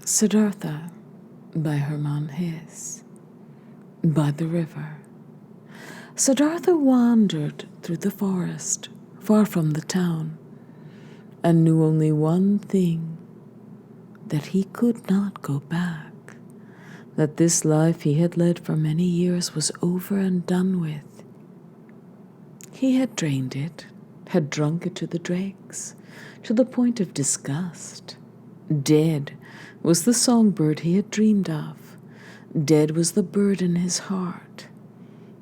Siddhartha by Hermann Hesse. By the river. Siddhartha wandered through the forest, far from the town, and knew only one thing, that he could not go back, that this life he had led for many years was over and done with. He had drained it, had drunk it to the dregs, to the point of disgust. Dead was the songbird he had dreamed of. Dead was the bird in his heart.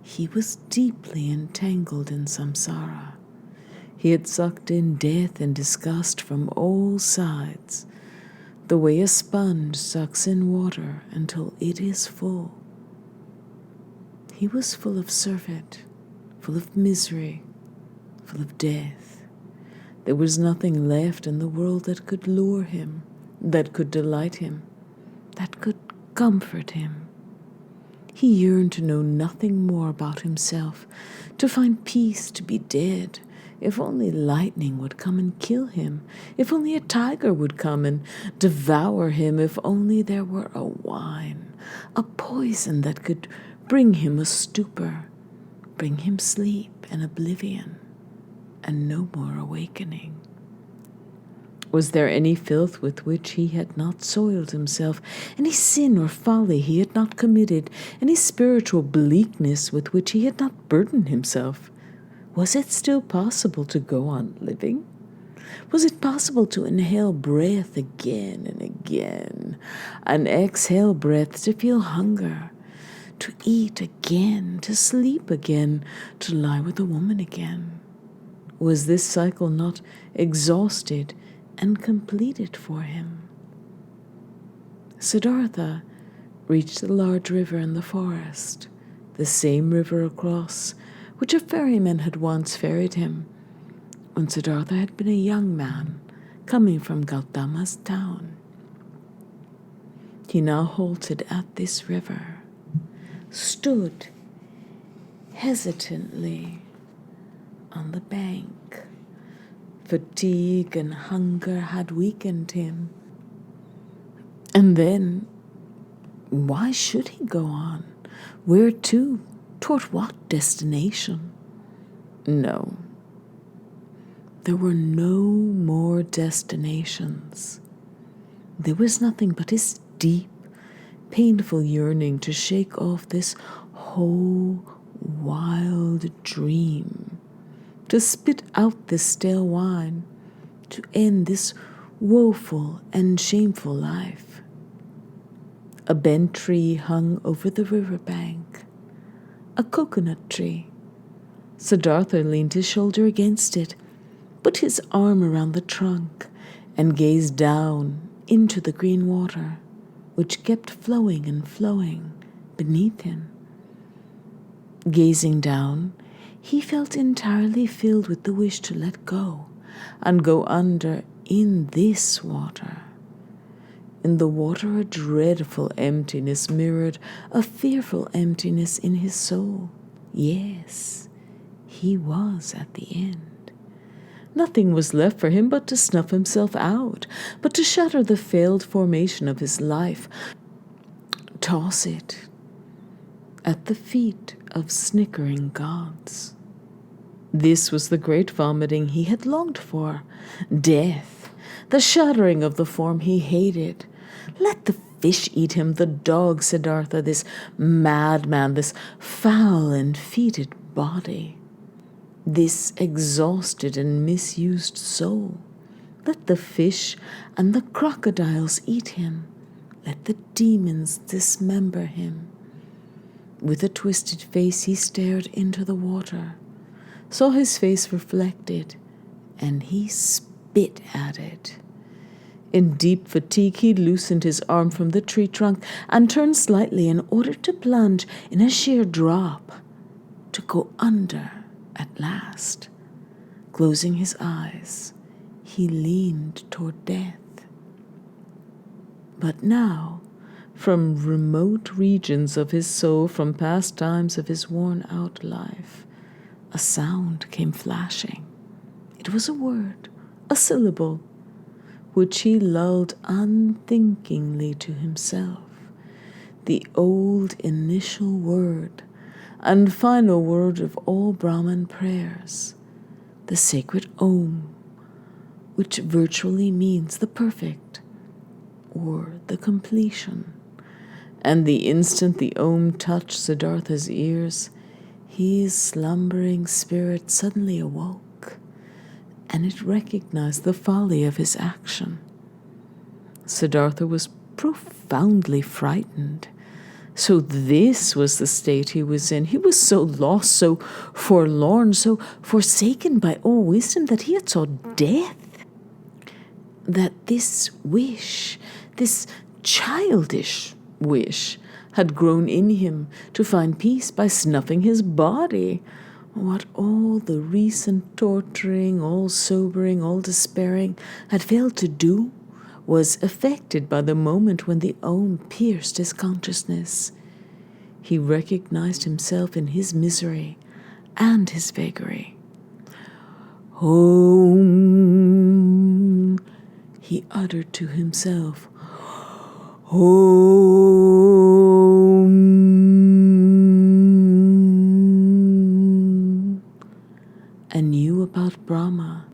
He was deeply entangled in samsara. He had sucked in death and disgust from all sides, the way a sponge sucks in water until it is full. He was full of surfeit, full of misery, full of death. There was nothing left in the world that could lure him, that could delight him, that could comfort him. He yearned to know nothing more about himself, to find peace, to be dead. If only lightning would come and kill him, if only a tiger would come and devour him, if only there were a wine, a poison that could bring him a stupor, bring him sleep and oblivion, and no more awakening. Was there any filth with which he had not soiled himself, any sin or folly he had not committed, any spiritual bleakness with which he had not burdened himself? Was it still possible to go on living? Was it possible to inhale breath again and again, and exhale breath to feel hunger, to eat again, to sleep again, to lie with a woman again? Was this cycle not exhausted and completed for him? Siddhartha reached the large river in the forest, the same river across which a ferryman had once ferried him, when Siddhartha had been a young man coming from Gautama's town. He now halted at this river, stood hesitantly on the bank. Fatigue and hunger had weakened him. And then, why should he go on? Where to? Toward what destination? No. There were no more destinations. There was nothing but his deep, painful yearning to shake off this whole wild dream, to spit out this stale wine, to end this woeful and shameful life. A bent tree hung over the riverbank, a coconut tree. Siddhartha leaned his shoulder against it, put his arm around the trunk, and gazed down into the green water, which kept flowing and flowing beneath him. Gazing down, he felt entirely filled with the wish to let go and go under in this water. In the water a dreadful emptiness mirrored a fearful emptiness in his soul. Yes, he was at the end. Nothing was left for him but to snuff himself out, but to shatter the failed formation of his life, toss it at the feet of snickering gods. This was the great vomiting he had longed for, death, the shattering of the form he hated. Let the fish eat him, the dog Siddhartha, this madman, this foul and fetid body, this exhausted and misused soul. Let the fish and the crocodiles eat him. Let the demons dismember him. With a twisted face he stared into the water, saw his face reflected, and he spit at it. In deep fatigue he loosened his arm from the tree trunk and turned slightly in order to plunge in a sheer drop, to go under at last. Closing his eyes, he leaned toward death. But now, from remote regions of his soul, from past times of his worn-out life, a sound came flashing. It was a word, a syllable. which he lulled unthinkingly to himself, the old initial word and final word of all Brahman prayers, the sacred Om, which virtually means the perfect or the completion. And the instant the Om touched Siddhartha's ears, his slumbering spirit suddenly awoke, and it recognized the folly of his action. Siddhartha was profoundly frightened. So this was the state he was in. He was so lost, so forlorn, so forsaken by all wisdom that he had saw death. That this wish, this childish wish, had grown in him to find peace by snuffing his body. What all the recent torturing, all sobering, all despairing had failed to do was effected by the moment when the Om pierced his consciousness. He recognized himself in his misery and his vagary. Om, he uttered to himself. Om. And knew about Brahma,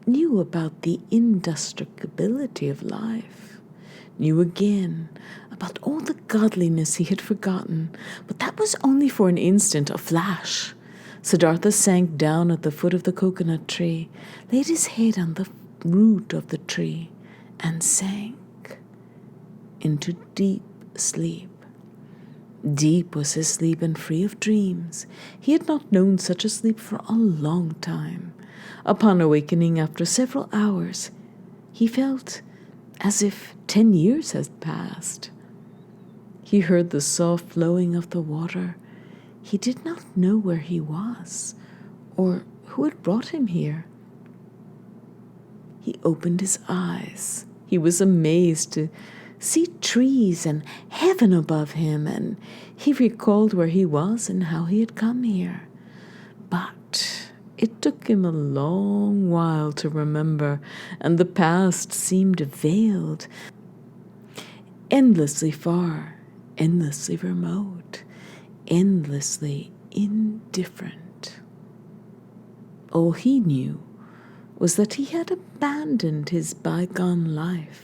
knew about the indestructibility of life, knew again about all the godliness he had forgotten, but that was only for an instant, a flash. Siddhartha sank down at the foot of the coconut tree, laid his head on the root of the tree, and sank into deep sleep. Deep was his sleep and free of dreams. He had not known such a sleep for a long time. Upon awakening after several hours, he felt as if 10 years had passed. He heard the soft flowing of the water. He did not know where he was or who had brought him here. He opened his eyes. He was amazed to see trees and heaven above him, and he recalled where he was and how he had come here. But it took him a long while to remember, and the past seemed veiled, endlessly far, endlessly remote, endlessly indifferent. All he knew was that he had abandoned his bygone life.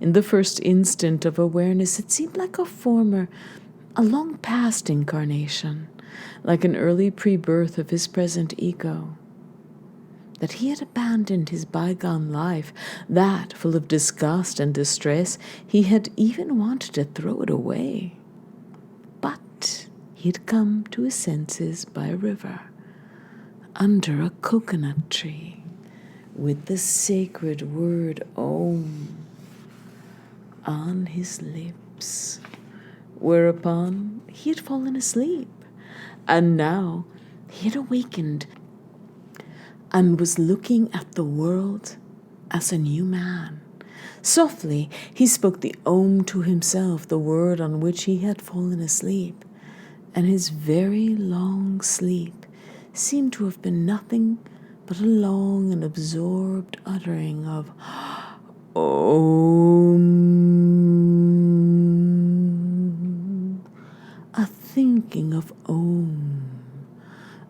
In the first instant of awareness, it seemed like a long past incarnation, like an early pre-birth of his present ego. That he had abandoned his bygone life, that, full of disgust and distress, he had even wanted to throw it away. But he had come to his senses by a river, under a coconut tree, with the sacred word Om on his lips, whereupon he had fallen asleep, and now he had awakened and was looking at the world as a new man. Softly he spoke the Om to himself, the word on which he had fallen asleep, and his very long sleep seemed to have been nothing but a long and absorbed uttering of Om, a thinking of Om,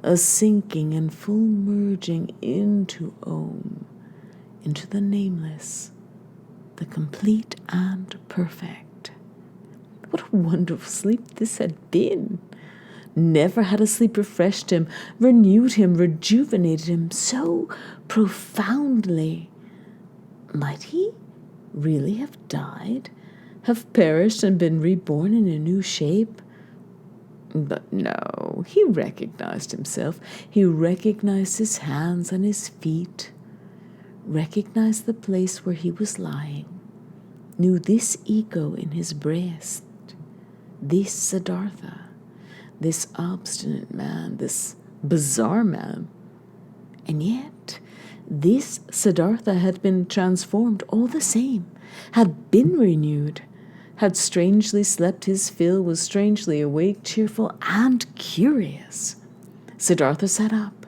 a sinking and full merging into Om, into the nameless, the complete and perfect. What a wonderful sleep this had been! Never had a sleep refreshed him, renewed him, rejuvenated him so profoundly. Might he really have died, have perished and been reborn in a new shape? But no, he recognized himself. He recognized his hands and his feet, recognized the place where he was lying, knew this ego in his breast, this Siddhartha, this obstinate man, this bizarre man. And yet, this Siddhartha had been transformed all the same, had been renewed, had strangely slept his fill, was strangely awake, cheerful, and curious. Siddhartha sat up,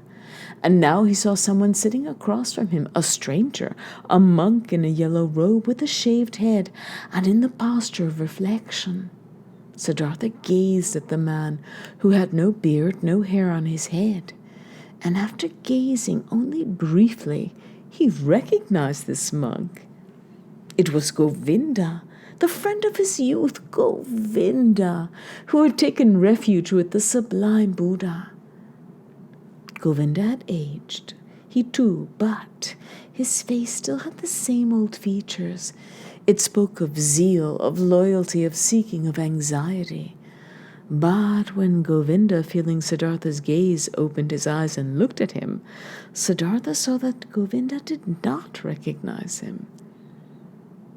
And now he saw someone sitting across from him, a stranger, a monk in a yellow robe with a shaved head and in the posture of reflection. Siddhartha gazed at the man who had no beard, no hair on his head. And after gazing only briefly, he recognized this monk. It was Govinda, the friend of his youth, Govinda, who had taken refuge with the sublime Buddha. Govinda had aged, he too, but his face still had the same old features. It spoke of zeal, of loyalty, of seeking, of anxiety. But when Govinda, feeling Siddhartha's gaze, opened his eyes and looked at him, Siddhartha saw that Govinda did not recognize him.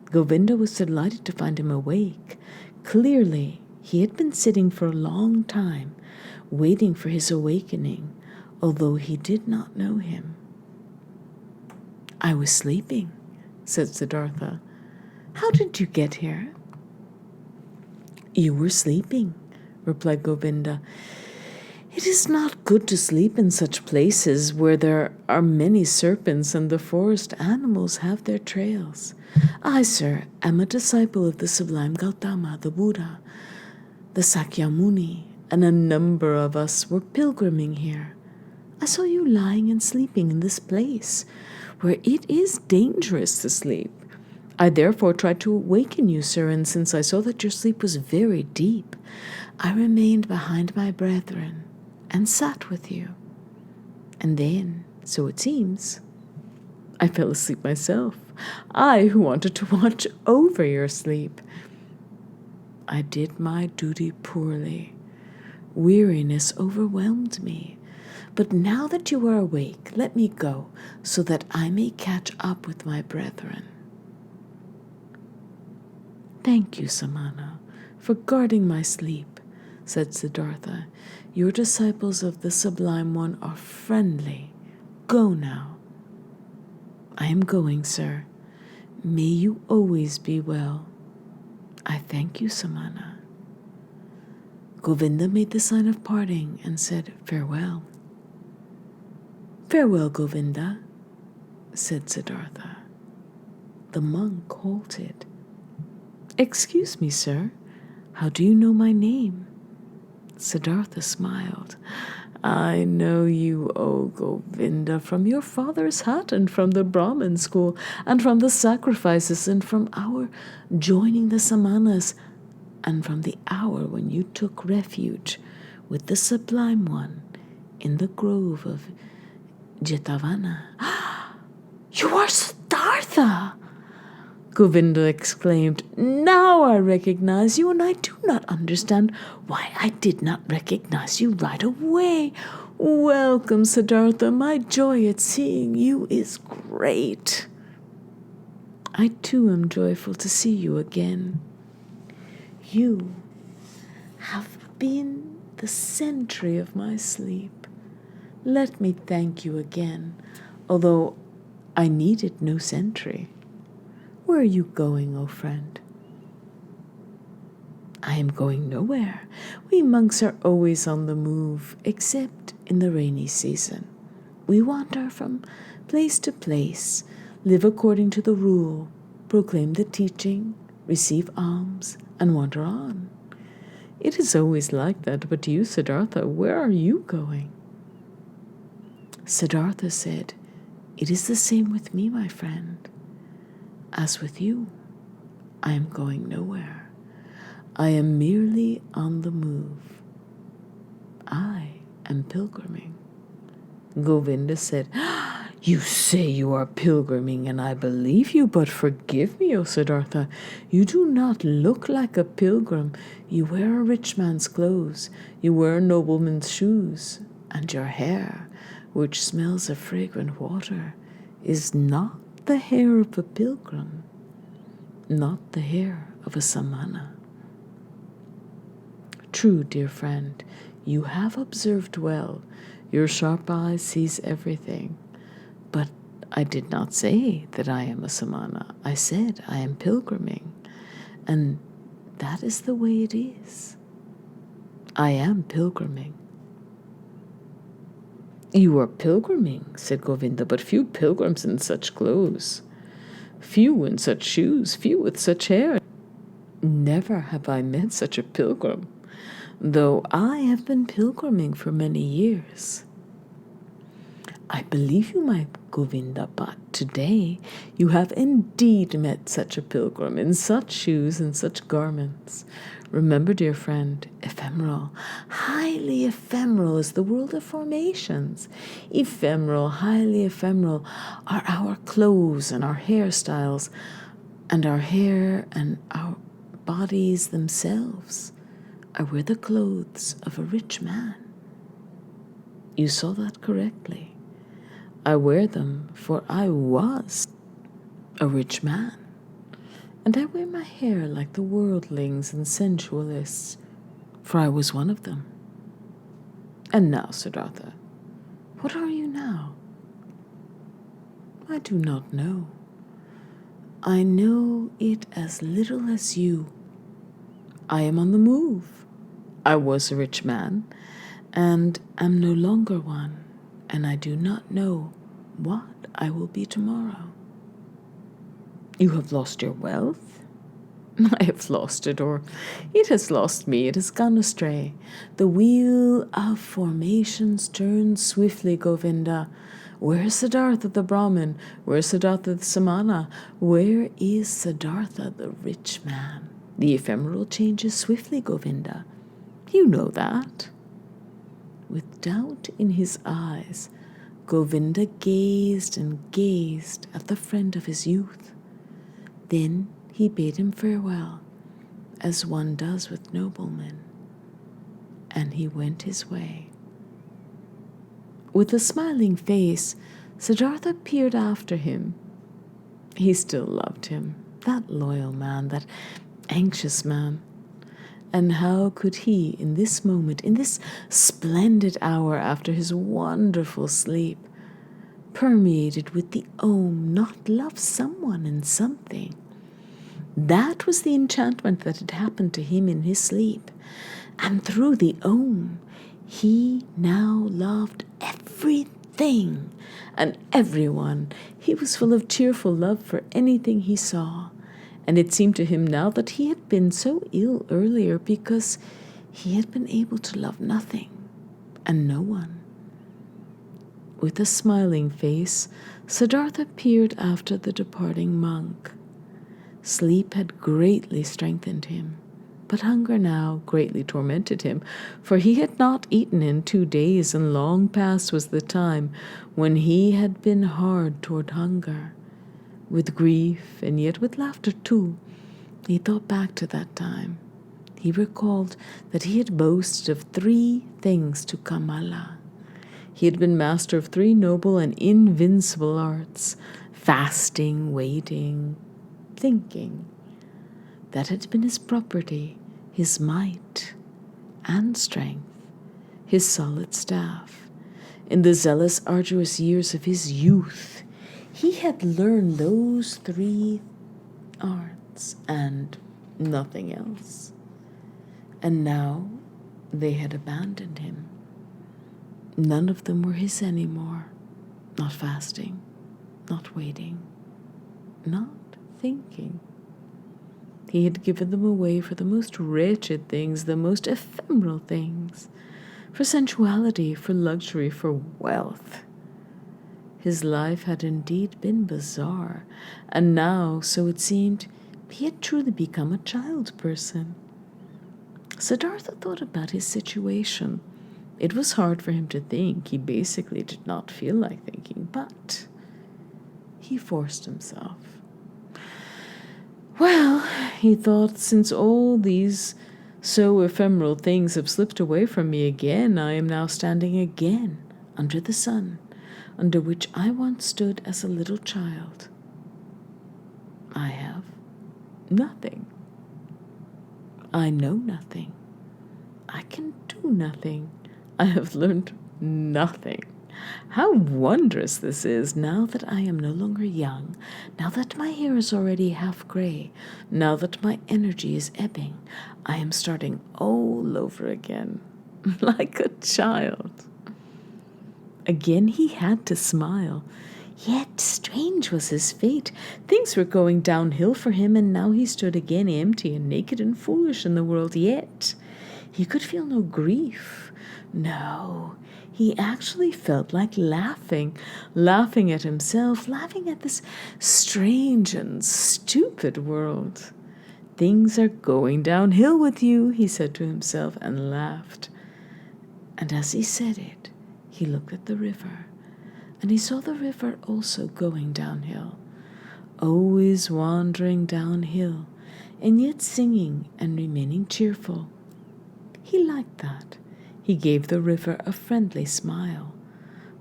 Govinda was delighted to find him awake. Clearly, he had been sitting for a long time, waiting for his awakening, although he did not know him. "I was sleeping," said Siddhartha. "How did you get here?" "You were sleeping," replied Govinda. "It is not good to sleep in such places where there are many serpents and the forest animals have their trails. I, sir, am a disciple of the sublime Gautama, the Buddha, the Sakyamuni, and a number of us were pilgriming here. I saw you lying and sleeping in this place, where it is dangerous to sleep. I therefore tried to awaken you, sir, and since I saw that your sleep was very deep, I remained behind my brethren and sat with you. And then, so it seems, I fell asleep myself, I who wanted to watch over your sleep. I did my duty poorly. Weariness overwhelmed me. But now that you are awake, let me go, so that I may catch up with my brethren." "Thank you, Samana, for guarding my sleep," said Siddhartha. "Your disciples of the Sublime One are friendly. Go now." "I am going, sir. May you always be well." "I thank you, Samana." Govinda made the sign of parting and said, "Farewell." "Farewell, Govinda," said Siddhartha. The monk halted. "Excuse me, sir. How do you know my name?" Siddhartha smiled. "I know you, O Govinda, from your father's hut and from the Brahmin school and from the sacrifices and from our joining the samanas and from the hour when you took refuge with the Sublime One in the grove of Jetavana." "You are Siddhartha!" Govinda exclaimed. "Now I recognize you, and I do not understand why I did not recognize you right away. Welcome, Siddhartha. My joy at seeing you is great." "I too am joyful to see you again. You have been the sentry of my sleep. Let me thank you again, although I needed no sentry. Where are you going, O friend?" "I am going nowhere. We monks are always on the move, except in the rainy season. We wander from place to place, live according to the rule, proclaim the teaching, receive alms, and wander on. It is always like that, but you, Siddhartha, where are you going?" Siddhartha said, "It is the same with me, my friend. As with you, I am going nowhere. I am merely on the move. I am pilgriming." Govinda said, "You say you are pilgriming, and I believe you, but forgive me, O Siddhartha, you do not look like a pilgrim. You wear a rich man's clothes, you wear a nobleman's shoes, and your hair, which smells of fragrant water, is not the hair of a pilgrim, not the hair of a samana." "True, dear friend, you have observed well. Your sharp eye sees everything. But I did not say that I am a samana. I said I am pilgriming, and that is the way it is. I am pilgriming." You are pilgriming, said Govinda, but few pilgrims in such clothes. Few in such shoes, few with such hair. Never have I met such a pilgrim, though I have been pilgriming for many years. I believe you, my Govinda, but today you have indeed met such a pilgrim in such shoes and such garments. Remember, dear friend, ephemeral, highly ephemeral is the world of formations. Ephemeral, highly ephemeral are our clothes and our hairstyles, and our hair and our bodies themselves are wear the clothes of a rich man. You saw that correctly. I wear them, for I was a rich man, and I wear my hair like the worldlings and sensualists, for I was one of them. And now, Siddhartha, what are you now? I do not know. I know it as little as you. I am on the move. I was a rich man, and am no longer one, and I do not know what I will be tomorrow. You have lost your wealth? I have lost it, or it has lost me. It has gone astray. The wheel of formations turns swiftly, Govinda. Where is Siddhartha the Brahmin? Where is Siddhartha the Samana? Where is Siddhartha the rich man? The ephemeral changes swiftly, Govinda. You know that. With doubt in his eyes, Govinda gazed and gazed at the friend of his youth. Then he bade him farewell, as one does with noblemen, and he went his way. With a smiling face, Siddhartha peered after him. He still loved him, that loyal man, that anxious man. And how could he, in this moment, in this splendid hour after his wonderful sleep, permeated with the Om, not love someone and something? That was the enchantment that had happened to him in his sleep. And through the Om, he now loved everything and everyone. He was full of cheerful love for anything he saw. And it seemed to him now that he had been so ill earlier because he had been able to love nothing and no one. With a smiling face, Siddhartha peered after the departing monk. Sleep had greatly strengthened him, but hunger now greatly tormented him, for he had not eaten in 2 days, and long past was the time when he had been hard toward hunger. With grief, and yet with laughter too, he thought back to that time. He recalled that he had boasted of 3 things to Kamala. He had been master of 3 noble and invincible arts: fasting, waiting, thinking. That had been his property, his might and strength, his solid staff. In the zealous, arduous years of his youth, he had learned those 3 arts and nothing else. And now they had abandoned him. None of them were his anymore. Not fasting, not waiting, not thinking. He had given them away for the most wretched things, the most ephemeral things, for sensuality, for luxury, for wealth. His life had indeed been bizarre, and now, so it seemed, he had truly become a child person. Siddhartha thought about his situation. It was hard for him to think. He basically did not feel like thinking, but he forced himself. Well, he thought, since all these so ephemeral things have slipped away from me again, I am now standing again under the sun, under which I once stood as a little child. I have nothing. I know nothing. I can do nothing. I have learned nothing. How wondrous this is, now that I am no longer young, now that my hair is already half gray, now that my energy is ebbing. I am starting all over again, like a child. Again he had to smile. Yet strange was his fate. Things were going downhill for him, and now he stood again empty and naked and foolish in the world. Yet he could feel no grief. No, he actually felt like laughing at himself, laughing at this strange and stupid world. Things are going downhill with you, he said to himself, and laughed. And as he said it, he looked at the river, and he saw the river also going downhill, always wandering downhill, and yet singing and remaining cheerful. He liked that. He gave the river a friendly smile.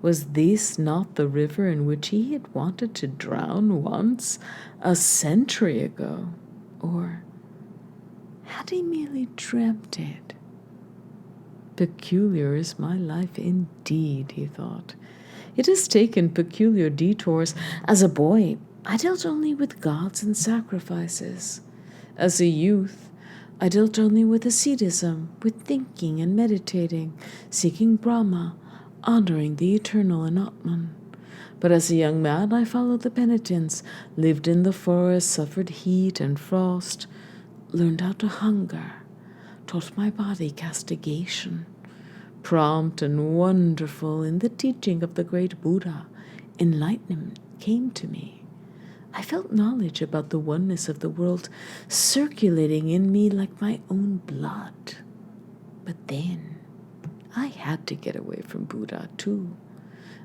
Was this not the river in which he had wanted to drown once, a century ago? Or had he merely dreamt it? Peculiar is my life indeed, he thought. It has taken peculiar detours. As a boy, I dealt only with gods and sacrifices. As a youth, I dealt only with asceticism, with thinking and meditating, seeking Brahma, honoring the eternal and Atman. But as a young man, I followed the penitents, lived in the forest, suffered heat and frost, learned how to hunger, taught my body castigation. Prompt and wonderful in the teaching of the great Buddha, enlightenment came to me. I felt knowledge about the oneness of the world circulating in me like my own blood. But then I had to get away from Buddha too.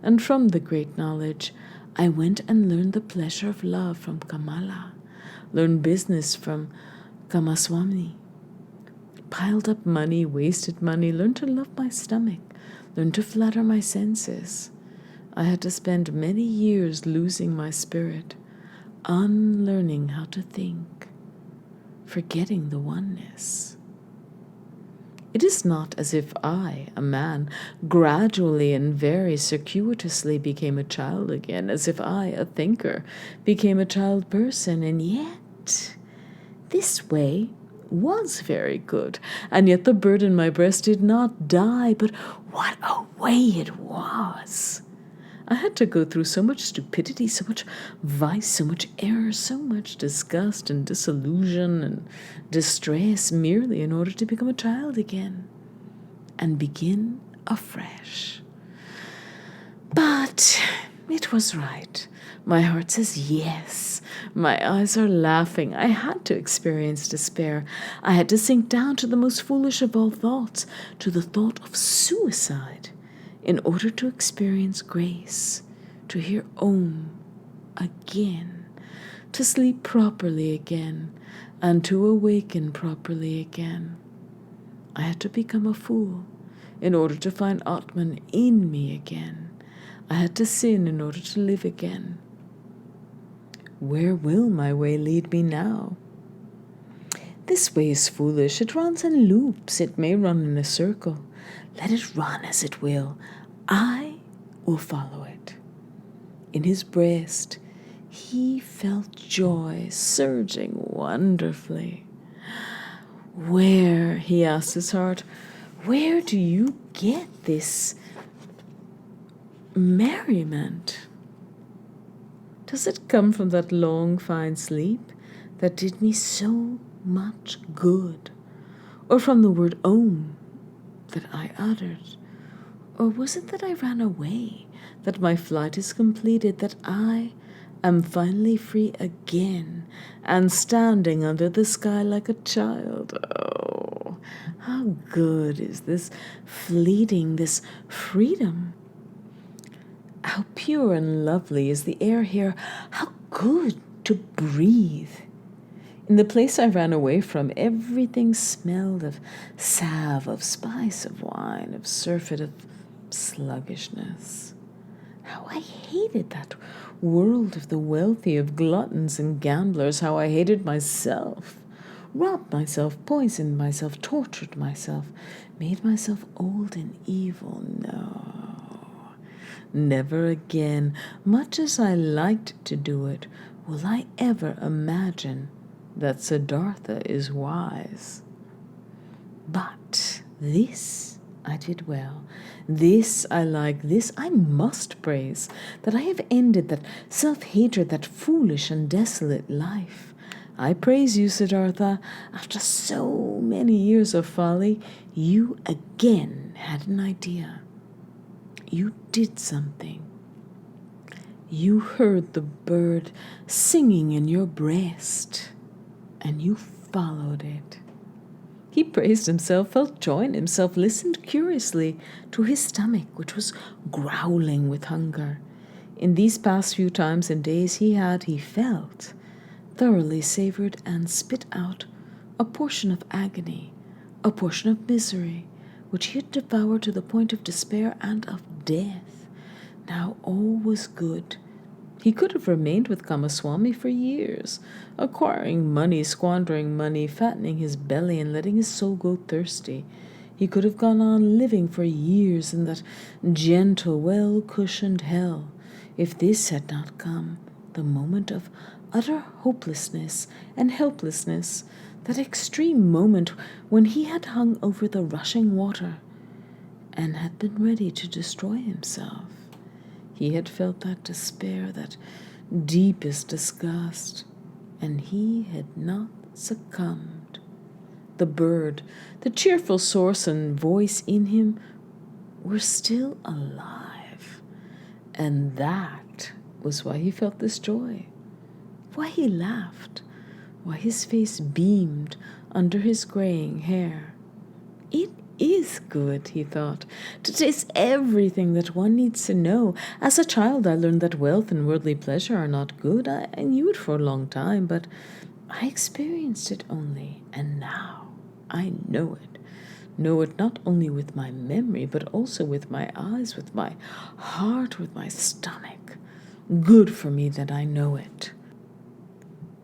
And from the great knowledge, I went and learned the pleasure of love from Kamala, learned business from Kamaswami, piled up money, wasted money, learned to love my stomach, learned to flatter my senses. I had to spend many years losing my spirit, unlearning how to think, forgetting the oneness. It is not as if I, a man, gradually and very circuitously became a child again, as if I, a thinker, became a child person, and yet this way was very good, and yet the bird in my breast did not die, but what a way it was! I had to go through so much stupidity, so much vice, so much error, so much disgust and disillusion and distress merely in order to become a child again and begin afresh. But it was right. My heart says yes. My eyes are laughing. I had to experience despair. I had to sink down to the most foolish of all thoughts, to the thought of suicide, in order to experience grace, to hear Om again, to sleep properly again, and to awaken properly again. I had to become a fool in order to find Atman in me again. I had to sin in order to live again. Where will my way lead me now? This way is foolish. It runs in loops. It may run in a circle. Let it run as it will. I will follow it. In his breast, he felt joy surging wonderfully. Where, he asked his heart, where do you get this merriment? Does it come from that long, fine sleep that did me so much good? Or from the word Om that I uttered? Or was it that I ran away, that my flight is completed, that I am finally free again and standing under the sky like a child? Oh, how good is this fleeting, this freedom? How pure and lovely is the air here. How good to breathe. In the place I ran away from, everything smelled of salve, of spice, of wine, of surfeit, of sluggishness. How I hated that world of the wealthy, of gluttons and gamblers. How I hated myself. Robbed myself, poisoned myself, tortured myself, made myself old and evil. No. Never again, much as I liked to do it, will I ever imagine that Siddhartha is wise. But this I did well. This I like, this I must praise, that I have ended that self-hatred, that foolish and desolate life. I praise you, Siddhartha. After so many years of folly, you again had an idea. You did something. You heard the bird singing in your breast, and you followed it. He praised himself, felt joy in himself, listened curiously to his stomach, which was growling with hunger. In these past few times and days he felt, thoroughly savored and spit out a portion of agony, a portion of misery, which he had devoured to the point of despair and of death. Now all was good. He could have remained with Kamaswami for years, acquiring money, squandering money, fattening his belly, and letting his soul go thirsty. He could have gone on living for years in that gentle, well-cushioned hell, if this had not come, the moment of utter hopelessness and helplessness, that extreme moment when he had hung over the rushing water and had been ready to destroy himself. He had felt that despair, that deepest disgust, and he had not succumbed. The bird, the cheerful source and voice in him were still alive, and that was why he felt this joy, why he laughed, why his face beamed under his graying hair. It is good, he thought, to taste everything that one needs to know. As a child, I learned that wealth and worldly pleasure are not good. I knew it for a long time, but I experienced it only, and now I know it. Know it not only with my memory, but also with my eyes, with my heart, with my stomach. Good for me that I know it.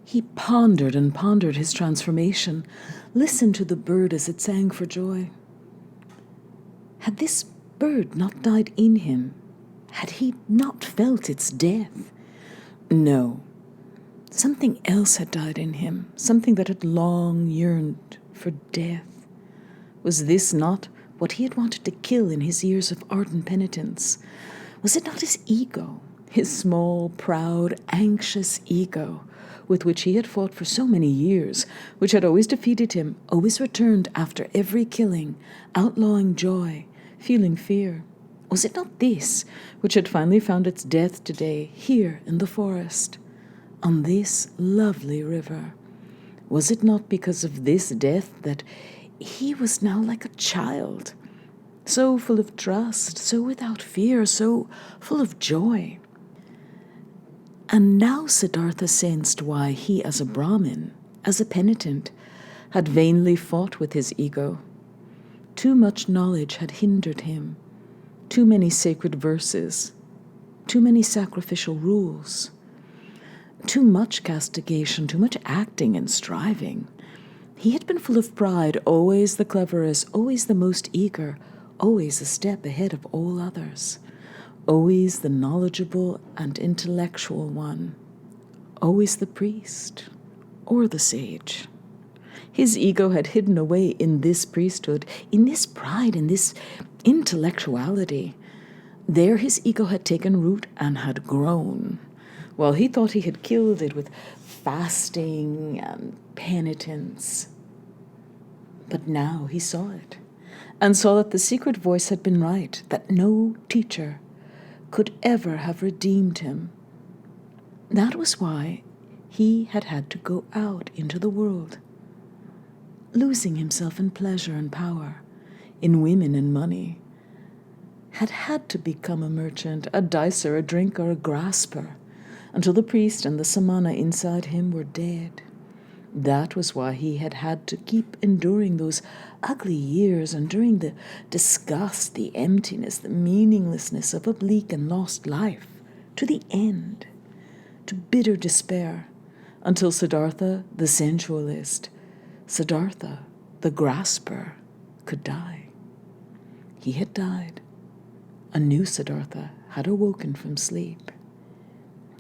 He pondered and pondered his transformation, listened to the bird as it sang for joy. Had this bird not died in him? Had he not felt its death? No. Something else had died in him, something that had long yearned for death. Was this not what he had wanted to kill in his years of ardent penitence? Was it not his ego, his small, proud, anxious ego, with which he had fought for so many years, which had always defeated him, always returned after every killing, outlawing joy, feeling fear? Was it not this which had finally found its death today, here in the forest, on this lovely river? Was it not because of this death that he was now like a child, so full of trust, so without fear, so full of joy? And now Siddhartha sensed why he, as a Brahmin, as a penitent, had vainly fought with his ego. Too much knowledge had hindered him, too many sacred verses, too many sacrificial rules, too much castigation, too much acting and striving. He had been full of pride, always the cleverest, always the most eager, always a step ahead of all others, always the knowledgeable and intellectual one, always the priest or the sage. His ego had hidden away in this priesthood, in this pride, in this intellectuality. There his ego had taken root and had grown. Well, he thought he had killed it with fasting and penitence. But now he saw it, and saw that the secret voice had been right, that no teacher could ever have redeemed him. That was why he had had to go out into the world, losing himself in pleasure and power, in women and money, had to become a merchant, a dicer, a drinker, a grasper, until the priest and the samana inside him were dead. That was why he had to keep enduring those ugly years, enduring the disgust, the emptiness, the meaninglessness of a bleak and lost life, to the end, to bitter despair, until Siddhartha, the sensualist, Siddhartha, the grasper, could die. He had died. A new Siddhartha had awoken from sleep.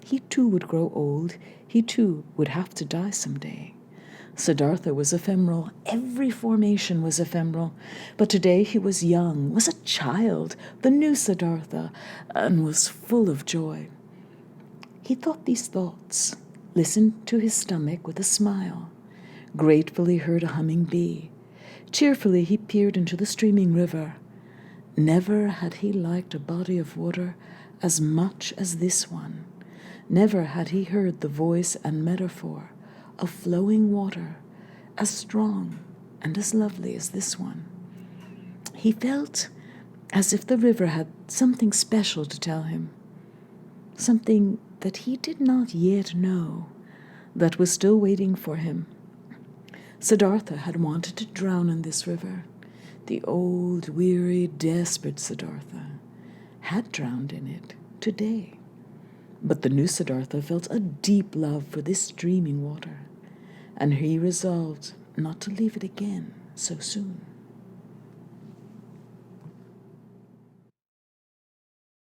He too would grow old. He too would have to die someday. Siddhartha was ephemeral. Every formation was ephemeral. But today he was young, was a child, the new Siddhartha, and was full of joy. He thought these thoughts, listened to his stomach with a smile, gratefully heard a humming bee. Cheerfully he peered into the streaming river. Never had he liked a body of water as much as this one. Never had he heard the voice and metaphor of flowing water as strong and as lovely as this one. He felt as if the river had something special to tell him, something that he did not yet know, that was still waiting for him. Siddhartha had wanted to drown in this river. The old, weary, desperate Siddhartha had drowned in it today. But the new Siddhartha felt a deep love for this streaming water, and he resolved not to leave it again so soon.